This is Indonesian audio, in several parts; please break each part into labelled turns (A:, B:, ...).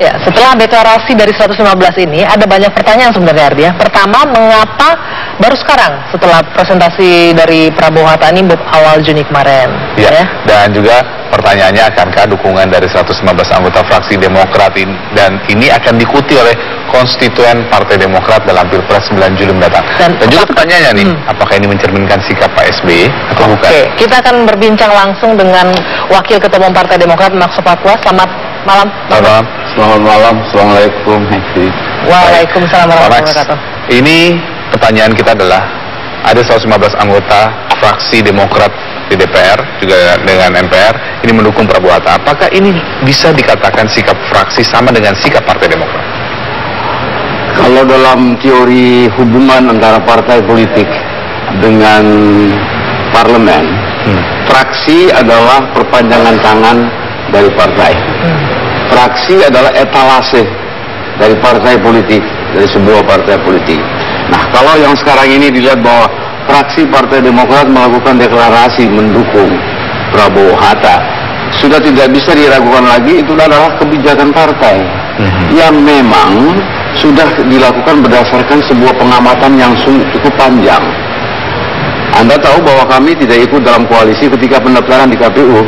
A: Ya, setelah deklarasi dari 115 ini ada banyak pertanyaan sebenarnya Ardia. Pertama, mengapa baru sekarang setelah presentasi dari Prabowo Hatta ini awal Juni kemarin?
B: Ya, dan juga pertanyaannya, akankah dukungan dari 115 anggota fraksi Demokrat dan ini akan diikuti oleh konstituen Partai Demokrat dalam Pilpres 9 Juli mendatang? Dan juga pertanyaannya nih, apakah ini mencerminkan sikap Pak SBY atau bukan?
A: Oke, kita akan berbincang langsung dengan Wakil Ketua Umum Partai Demokrat, Max Sopakua. Selamat malam.
C: Selamat malam. Assalamualaikum.
A: Waalaikumsalam warahmatullahi wabarakatuh.
B: Ini pertanyaan kita adalah, ada 115 anggota fraksi Demokrat di DPR juga dengan MPR ini mendukung Prabowo Hatta. Apakah ini bisa dikatakan sikap fraksi sama dengan sikap Partai Demokrat?
C: Kalau dalam teori hubungan antara partai politik dengan parlemen, fraksi adalah perpanjangan tangan dari partai. Fraksi adalah etalase dari partai politik, dari sebuah partai politik. Nah, kalau yang sekarang ini dilihat bahwa fraksi Partai Demokrat melakukan deklarasi mendukung Prabowo Hatta, sudah tidak bisa diragukan lagi, itu adalah kebijakan partai yang memang sudah dilakukan berdasarkan sebuah pengamatan yang cukup panjang. Anda tahu bahwa kami tidak ikut dalam koalisi ketika pendaftaran di KPU.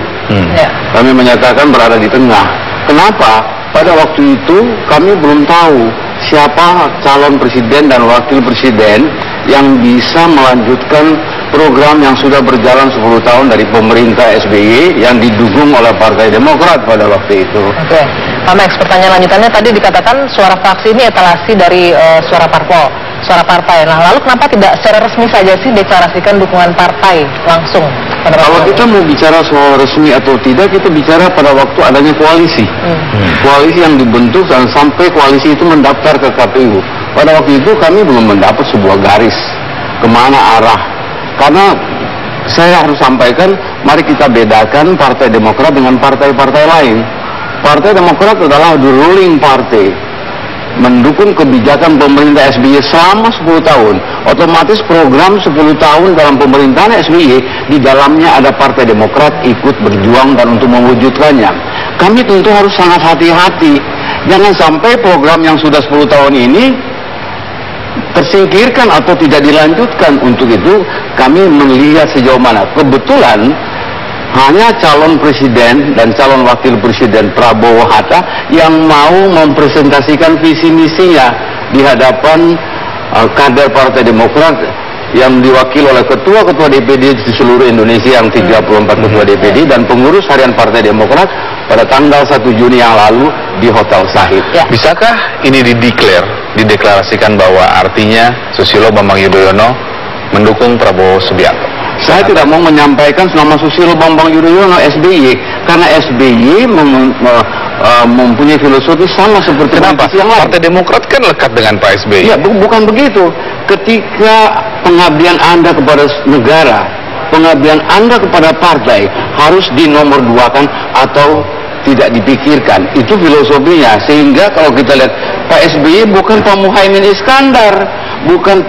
C: Kami menyatakan berada di tengah. Kenapa? Pada waktu itu kami belum tahu siapa calon presiden dan wakil presiden yang bisa melanjutkan program yang sudah berjalan 10 tahun dari pemerintah SBY yang didukung oleh Partai Demokrat pada waktu itu.
A: Oke, Pak Max, pertanyaan lanjutannya tadi dikatakan suara fraksi ini etalasi dari suara partai. Nah, lalu kenapa tidak secara resmi saja sih deklarasikan dukungan partai langsung?
C: Kalau kita mau bicara soal resmi atau tidak, kita bicara pada waktu adanya koalisi. Koalisi yang dibentuk dan sampai koalisi itu mendaftar ke KPU. Pada waktu itu kami belum mendapat sebuah garis kemana arah. Karena saya harus sampaikan, mari kita bedakan Partai Demokrat dengan partai-partai lain. Partai Demokrat adalah the ruling party, mendukung kebijakan pemerintah SBY selama 10 tahun. Otomatis program 10 tahun dalam pemerintahan SBY, di dalamnya ada Partai Demokrat ikut berjuang dan untuk mewujudkannya. Kami tentu harus sangat hati-hati. Jangan sampai program yang sudah 10 tahun ini tersingkirkan atau tidak dilanjutkan. Untuk itu kami melihat sejauh mana. Kebetulan hanya calon presiden dan calon wakil presiden Prabowo Hatta yang mau mempresentasikan visi misinya di hadapan kader Partai Demokrat yang diwakili oleh ketua-ketua DPD di seluruh Indonesia yang 34 ketua DPD dan pengurus harian Partai Demokrat pada tanggal 1 Juni yang lalu di Hotel Sahid.
B: Bisakah ini dideklarasikan bahwa artinya Susilo Bambang Yudhoyono mendukung Prabowo Subianto?
C: Saya tidak mau menyampaikan nama Susilo Bambang Yudhoyono SBY karena SBY mempunyai filosofi sama seperti yang lain.
B: Partai Demokrat kan lekat dengan Pak SBY.
C: Ya, bukan begitu. Ketika pengabdian Anda kepada negara, pengabdian Anda kepada partai harus dinomorduakan atau tidak dipikirkan. Itu filosofinya. Sehingga kalau kita lihat Pak SBY bukan Pak Muhaimin Iskandar, bukan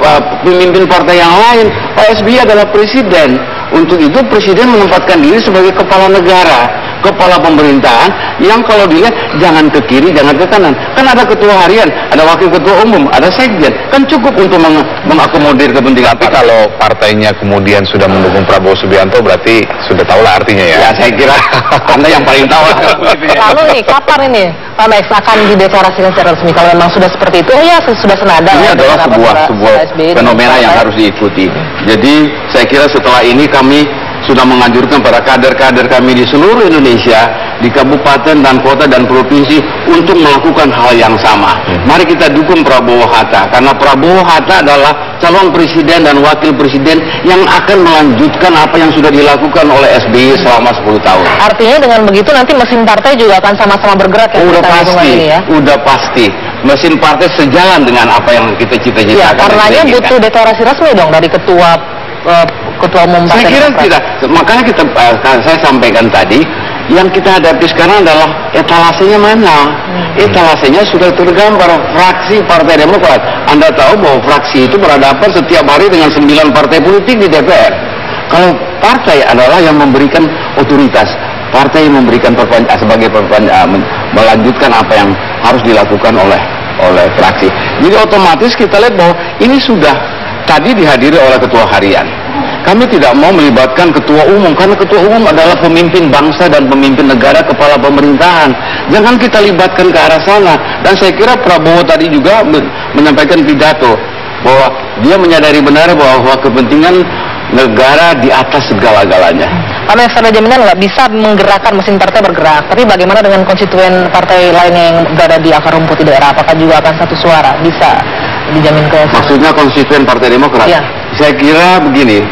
C: pemimpin partai yang lain. Pak SBY adalah presiden. Untuk itu presiden menempatkan diri sebagai kepala negara, kepala pemerintahan yang kalau dilihat jangan ke kiri, jangan ke kanan. Kan ada ketua harian, ada wakil ketua umum, ada sekjen. Kan cukup untuk mengakomodir kepentingan.
B: Tapi kalau partainya kemudian sudah mendukung Prabowo Subianto, berarti sudah tahulah artinya ya.
C: Ya, saya kira Anda yang paling tahu.
A: Lalu nih, kapan ini Pak Max akan dideklarasikan secara resmi? Kalau memang sudah seperti itu, ya sudah senada.
C: Ini adalah sebuah fenomena yang harus diikuti. Jadi saya kira setelah ini kami sudah menganjurkan para kader-kader kami di seluruh Indonesia, di kabupaten dan kota dan provinsi untuk melakukan hal yang sama. Mari kita dukung Prabowo Hatta, karena Prabowo Hatta adalah calon presiden dan wakil presiden yang akan melanjutkan apa yang sudah dilakukan oleh SBY selama 10 tahun.
A: Artinya dengan begitu nanti mesin partai juga akan sama-sama bergerak ya?
C: Udah pasti. Mesin partai sejalan dengan apa yang kita cita-citakan.
A: Ya, karenanya butuh deklarasi resmi dong dari ketua umum partai.
C: Saya kira tidak. Makanya saya sampaikan tadi, yang kita hadapi sekarang adalah etalasenya mana? Etalasenya sudah tergambar fraksi Partai Demokrat. Anda tahu bahwa fraksi itu berhadapan setiap hari dengan 9 partai politik di DPR. Kalau partai adalah yang memberikan otoritas, partai memberikan sebagai melanjutkan apa yang harus dilakukan oleh fraksi. Jadi otomatis kita lihat bahwa ini sudah tadi dihadiri oleh ketua harian. Kami tidak mau melibatkan ketua umum karena ketua umum adalah pemimpin bangsa dan pemimpin negara, kepala pemerintahan. Jangan kita libatkan ke arah sana. Dan saya kira Prabowo tadi juga menyampaikan pidato bahwa dia menyadari benar bahwa kepentingan negara di atas segala-galanya.
A: Karena ada jaminan nggak bisa menggerakkan mesin partai bergerak. Tapi bagaimana dengan konstituen partai lainnya yang berada di akar rumput di daerah? Apakah juga akan satu suara bisa dijamin ke?
C: Maksudnya konstituen Partai Demokrat?
A: Ya.
C: Saya kira begini.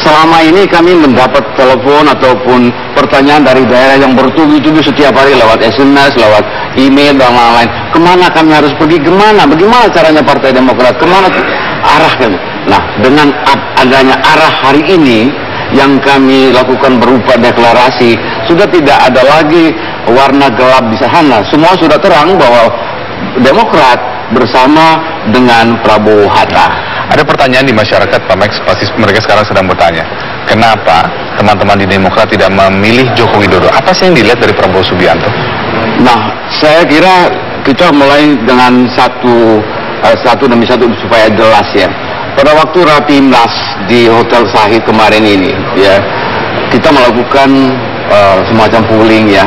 C: Selama ini kami mendapat telepon ataupun pertanyaan dari daerah yang bertubi-tubi setiap hari lewat SMS, lewat email dan lain-lain. Kemana kami harus pergi? Bagaimana caranya Partai Demokrat? Kemana arah kami? Nah, dengan adanya arah hari ini yang kami lakukan berupa deklarasi, sudah tidak ada lagi warna gelap di sana. Semua sudah terang bahwa Demokrat bersama dengan Prabowo Hatta.
B: Ada pertanyaan di masyarakat, Pak Max, pasti mereka sekarang sedang bertanya, kenapa teman-teman di Demokrat tidak memilih Joko Widodo? Apa sih yang dilihat dari Prabowo Subianto?
C: Nah, saya kira kita mulai dengan satu demi satu supaya jelas ya. Pada waktu Rapimnas di Hotel Sahid kemarin ini, ya, kita melakukan semacam polling ya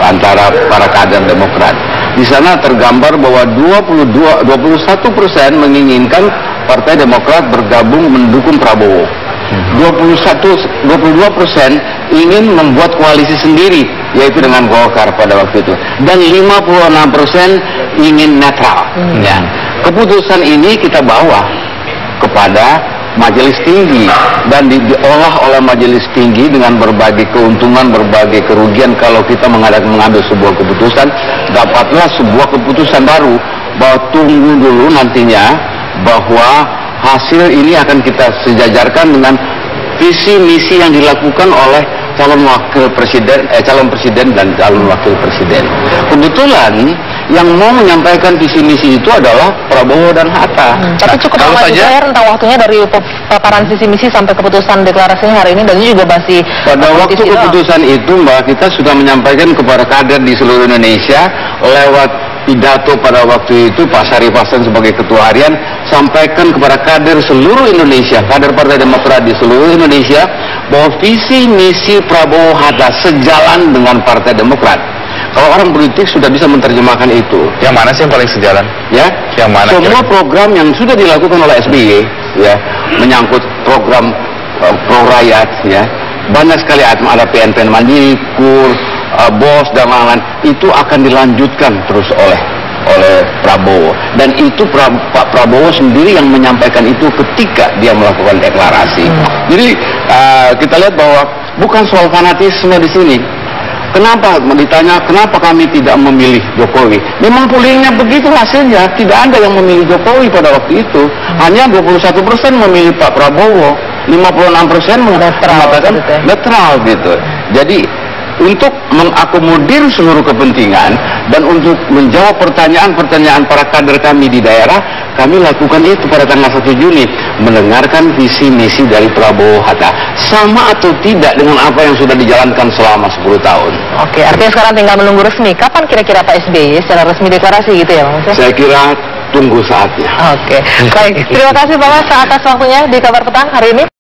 C: antara para kader Demokrat. Di sana tergambar bahwa 21% menginginkan Partai Demokrat bergabung mendukung Prabowo. 22% ingin membuat koalisi sendiri, yaitu dengan Golkar pada waktu itu. Dan 56% ingin netral. Ya. Keputusan ini kita bawa kepada Majelis Tinggi dan diolah oleh Majelis Tinggi dengan berbagai keuntungan, berbagai kerugian. Kalau kita mengambil sebuah keputusan, dapatlah sebuah keputusan baru bahwa tunggu dulu nantinya bahwa hasil ini akan kita sejajarkan dengan visi misi yang dilakukan oleh calon presiden dan calon wakil presiden. Kebetulan yang mau menyampaikan visi misi itu adalah Prabowo dan Hatta.
A: Tapi cukup lama juga ya rentang waktunya dari paparan visi misi sampai keputusan deklarasinya hari ini, dan ini juga masih
C: pada waktu keputusan itu Mbak, kita sudah menyampaikan kepada kader di seluruh Indonesia lewat pidato pada waktu itu Pak Syarif Hasan sebagai ketua harian sampaikan kepada kader seluruh Indonesia, kader Partai Demokrat di seluruh Indonesia bahwa visi misi Prabowo Hatta sejalan dengan Partai Demokrat. Kalau orang politik sudah bisa menerjemahkan itu.
B: Yang mana sih yang paling sejalan?
C: Ya,
B: yang mana?
C: Semua program yang sudah dilakukan oleh SBY, ya, menyangkut program pro rakyat, ya, banyak sekali ada PNPN Mandiri, KUR, BOS dan lain-lain, itu akan dilanjutkan terus oleh Prabowo. Dan itu Pak Prabowo sendiri yang menyampaikan itu ketika dia melakukan deklarasi. Jadi kita lihat bahwa bukan soal fanatisme di sini. Kenapa ditanya kenapa kami tidak memilih Jokowi? Memang pollingnya begitu hasilnya, tidak ada yang memilih Jokowi pada waktu itu. Hanya 21% memilih Pak Prabowo, 56% mengatakan netral gitu. Jadi untuk mengakomodir seluruh kepentingan dan untuk menjawab pertanyaan-pertanyaan para kader kami di daerah, kami lakukan itu pada tanggal 1 Juni, mendengarkan visi misi dari Prabowo Hatta. Sama atau tidak dengan apa yang sudah dijalankan selama 10 tahun.
A: Oke, artinya sekarang tinggal menunggu resmi. Kapan kira-kira Pak SBY secara resmi deklarasi gitu ya Bang?
C: Saya kira tunggu saatnya.
A: Oke, baik. Terima kasih Pak Mas atas waktunya di Kabar Petang hari ini.